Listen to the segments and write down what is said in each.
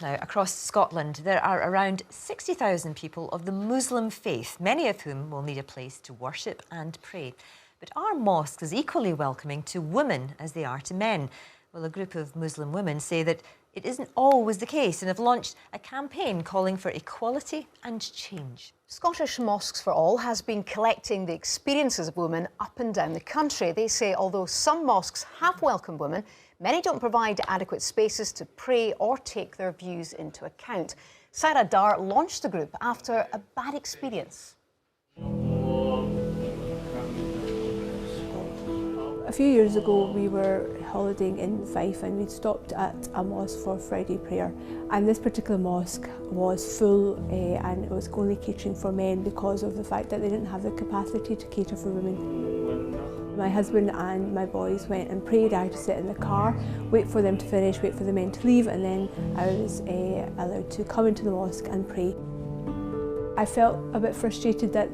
Now, across Scotland, there are around 60,000 people of the Muslim faith, many of whom will need a place to worship and pray. But are mosques as equally welcoming to women as they are to men? Well, a group of Muslim women say that it isn't always the case and have launched a campaign calling for equality and change. Scottish Mosques for All has been collecting the experiences of women up and down the country. They say although some mosques have welcomed women, many don't provide adequate spaces to pray or take their views into account. Sarah Dar launched the group after a bad experience. A few years ago we were holidaying in Fife and we'd stopped at a mosque for Friday prayer, and this particular mosque was full and it was only catering for men because of the fact that they didn't have the capacity to cater for women. My husband and my boys went and prayed. I had to sit in the car, wait for them to finish, wait for the men to leave, and then I was allowed to come into the mosque and pray. I felt a bit frustrated that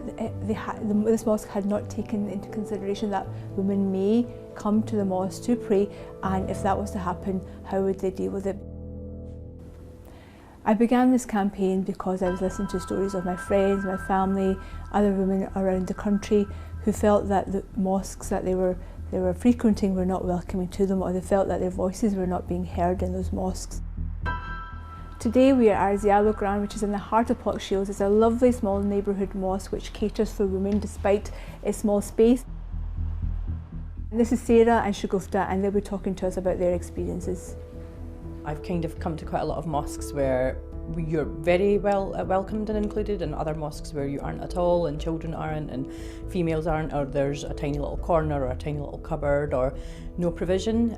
this mosque had not taken into consideration that women may come to the mosque to pray, and if that was to happen, how would they deal with it? I began this campaign because I was listening to stories of my friends, my family, other women around the country who felt that the mosques that they were frequenting were not welcoming to them, or they felt that their voices were not being heard in those mosques. Today we are at Arzialo Grand, which is in the heart of Pollokshields. It's a lovely small neighbourhood mosque which caters for women despite its small space. And this is Sarah and Shagufta, and they'll be talking to us about their experiences. I've kind of come to quite a lot of mosques where you're very well welcomed and included, and other mosques where you aren't at all, and children aren't, and females aren't, or there's a tiny little corner or a tiny little cupboard or no provision.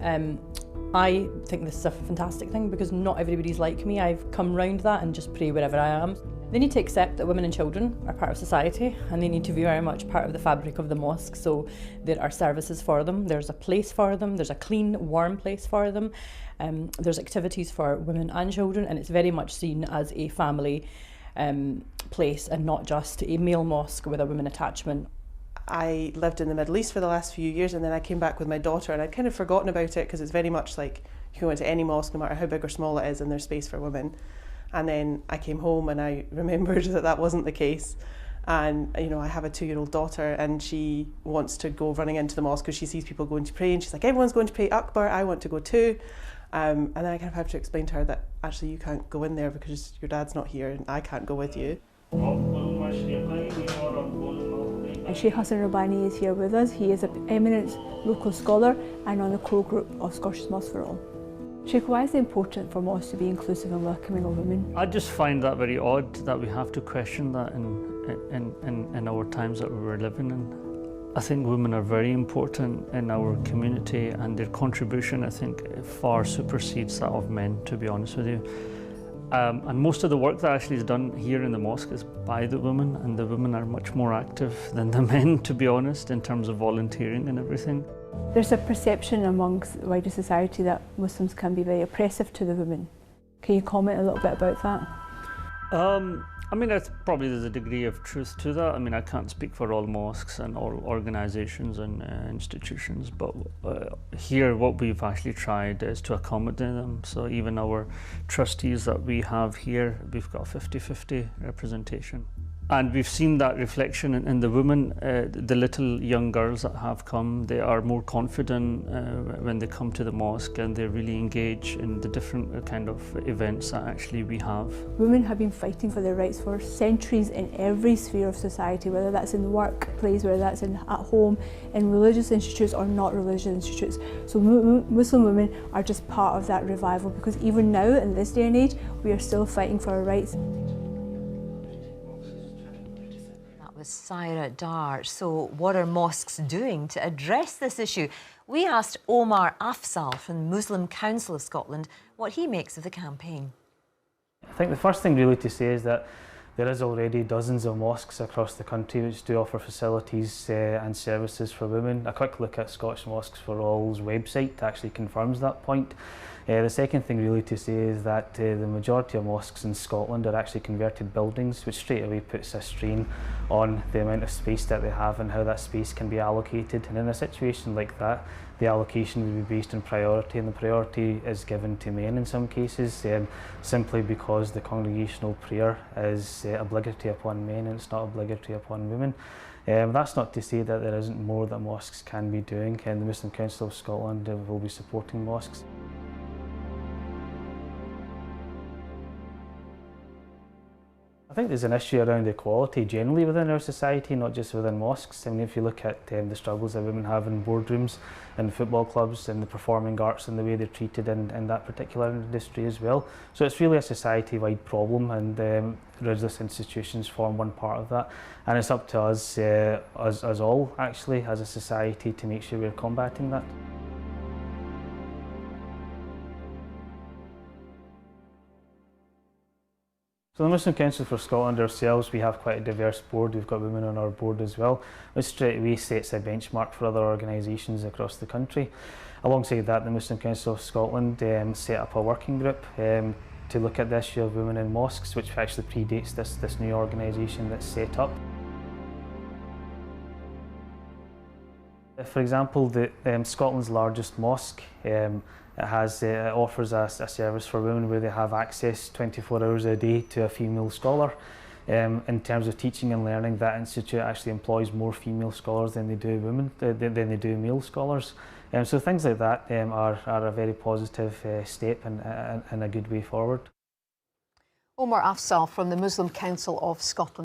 I think this is a fantastic thing because not everybody's like me. I've come round that and just pray wherever I am. They need to accept that women and children are part of society, and they need to be very much part of the fabric of the mosque. So there are services for them, there's a place for them, there's a clean, warm place for them, there's activities for women and children, and it's very much seen as a family place and not just a male mosque with a women attachment. I lived in the Middle East for the last few years, and then I came back with my daughter, and I'd kind of forgotten about it because it's very much like you can go into any mosque no matter how big or small it is and there's space for women. And then I came home and I remembered that that wasn't the case. And you know, I have a 2-year-old daughter and she wants to go running into the mosque because she sees people going to pray, and she's like, everyone's going to pray Akbar, I want to go too. And then I kind of have to explain to her that actually you can't go in there because your dad's not here and I can't go with you. And Sheikh Hassan Rabbani is here with us. He is an eminent local scholar and on the core group of Scottish Mosques for All. Sheikh, why is it important for mosques to be inclusive and welcoming of women? I just find that very odd that we have to question that in our times that we were living in. I think women are very important in our community, and their contribution, I think, far supersedes that of men, to be honest with you. And most of the work that actually is done here in the mosque is by the women, and the women are much more active than the men, to be honest, in terms of volunteering and everything. There's a perception amongst wider society that Muslims can be very oppressive to the women. Can you comment a little bit about that? I mean, there's a degree of truth to that. I mean, I can't speak for all mosques and all organisations and institutions, but here what we've actually tried is to accommodate them. So even our trustees that we have here, we've got 50-50 representation. And we've seen that reflection in the women, the little young girls that have come. They are more confident when they come to the mosque, and they really engage in the different kind of events that actually we have. Women have been fighting for their rights for centuries in every sphere of society, whether that's in the workplace, whether that's at home, in religious institutes or not religious institutes. So Muslim women are just part of that revival, because even now, in this day and age, we are still fighting for our rights. Sarah Dar. So what are mosques doing to address this issue? We asked Omar Afzal from the Muslim Council of Scotland what he makes of the campaign. I think the first thing really to say is that there is already dozens of mosques across the country which do offer facilities and services for women. A quick look at Scottish Mosques for All's website actually confirms that point. The second thing really to say is that the majority of mosques in Scotland are actually converted buildings, which straight away puts a strain on the amount of space that they have and how that space can be allocated. And in a situation like that, the allocation would be based on priority, and the priority is given to men in some cases, simply because the congregational prayer is obligatory upon men and it's not obligatory upon women. That's not to say that there isn't more that mosques can be doing, and the Muslim Council of Scotland will be supporting mosques. I think there's an issue around equality generally within our society, not just within mosques. I mean, if you look at the struggles that women have in boardrooms, in football clubs, in the performing arts, and the way they're treated in that particular industry as well. So it's really a society-wide problem, and religious institutions form one part of that. And it's up to us, us all actually, as a society, to make sure we're combating that. So the Muslim Council for Scotland ourselves, we have quite a diverse board. We've got women on our board as well, which straight away sets a benchmark for other organisations across the country. Alongside that, the Muslim Council of Scotland set up a working group to look at the issue of women in mosques, which actually predates this new organisation that's set up. For example, Scotland's largest mosque, it offers a service for women where they have access 24 hours a day to a female scholar. In terms of teaching and learning, that institute actually employs more female scholars than they do male scholars. So things like that are a very positive step and a good way forward. Omar Afzal from the Muslim Council of Scotland.